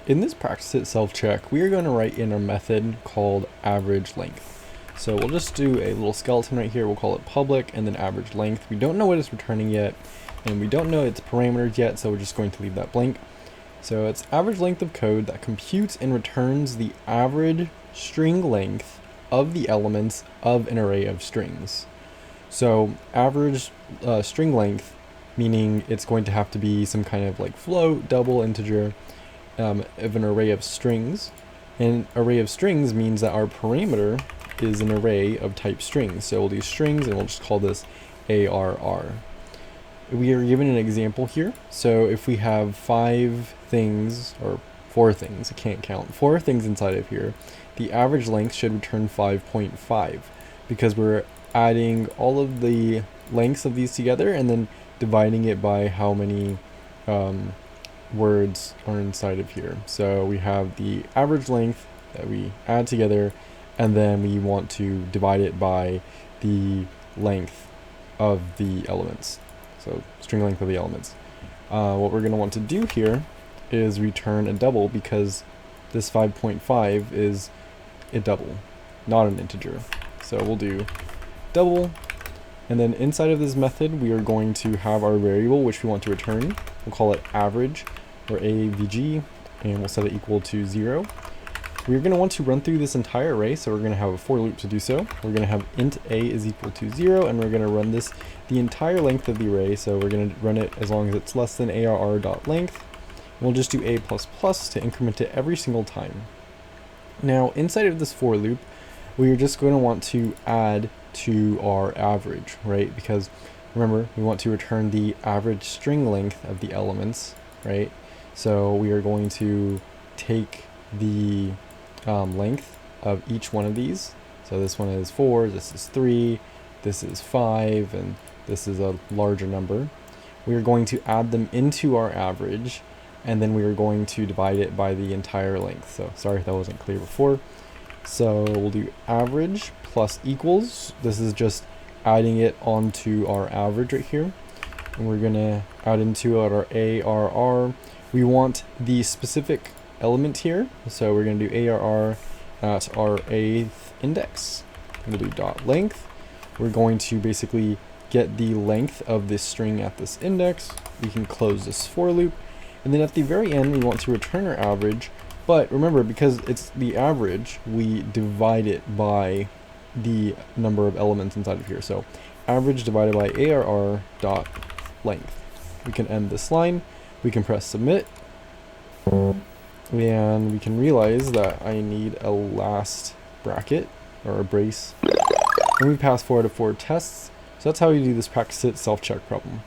In this practice it self-check, we are going to write in a method called averageLength. So we'll just do a little skeleton right here. We'll call it public and then averageLength. We don't know what it's returning yet, and we don't know its parameters yet, so we're just going to leave that blank. So it's average length of code that computes and returns the average string length of the elements of an array of strings. So average string length, meaning it's going to have to be some kind of like float, double, integer, of an array of strings. An array of strings means that our parameter is an array of type strings. So we'll do strings and we'll just call this ARR. We are given an example here. So if we have 5 things, or 4 things, I can't count, 4 things inside of here, the average length should return 5.5 because we're adding all of the lengths of these together and then dividing it by how many words are inside of here. So we have the average length that we add together, and then we want to divide it by the length of the elements. So string length of the elements. What we're going to want to do here is return a double because this 5.5 is a double, not an integer. So we'll do double, and then inside of this method we are going to have our variable which we want to return. We'll call it average, or avg, and we'll set it equal to 0. We're going to want to run through this entire array, so we're going to have a for loop to do so. We're going to have int a is equal to 0, and we're going to run this the entire length of the array, so we're going to run it as long as it's less than arr.length. We'll just do a++ to increment it every single time. Now inside of this for loop, we are just going to want to add to our average, right? Because remember, we want to return the average string length of the elements, right? So we are going to take the length of each one of these. So this one is 4, this is 3, this is 5, and this is a larger number. We are going to add them into our average, and then we are going to divide it by the entire length. So sorry if that wasn't clear before. So we'll do average plus equals. This is just adding it onto our average right here. And we're gonna add into our ARR. We want the specific element here. So we're gonna do ARR at our 8th index. We'll do dot length. We're going to basically get the length of this string at this index. We can close this for loop. And then at the very end, we want to return our average. But remember, because it's the average, we divide it by the number of elements inside of here. So average divided by ARR dot length. We can end this line. We can press submit. And we can realize that I need a last bracket, or a brace. And we pass forward to 4 tests. So that's how we do this practice it self-check problem.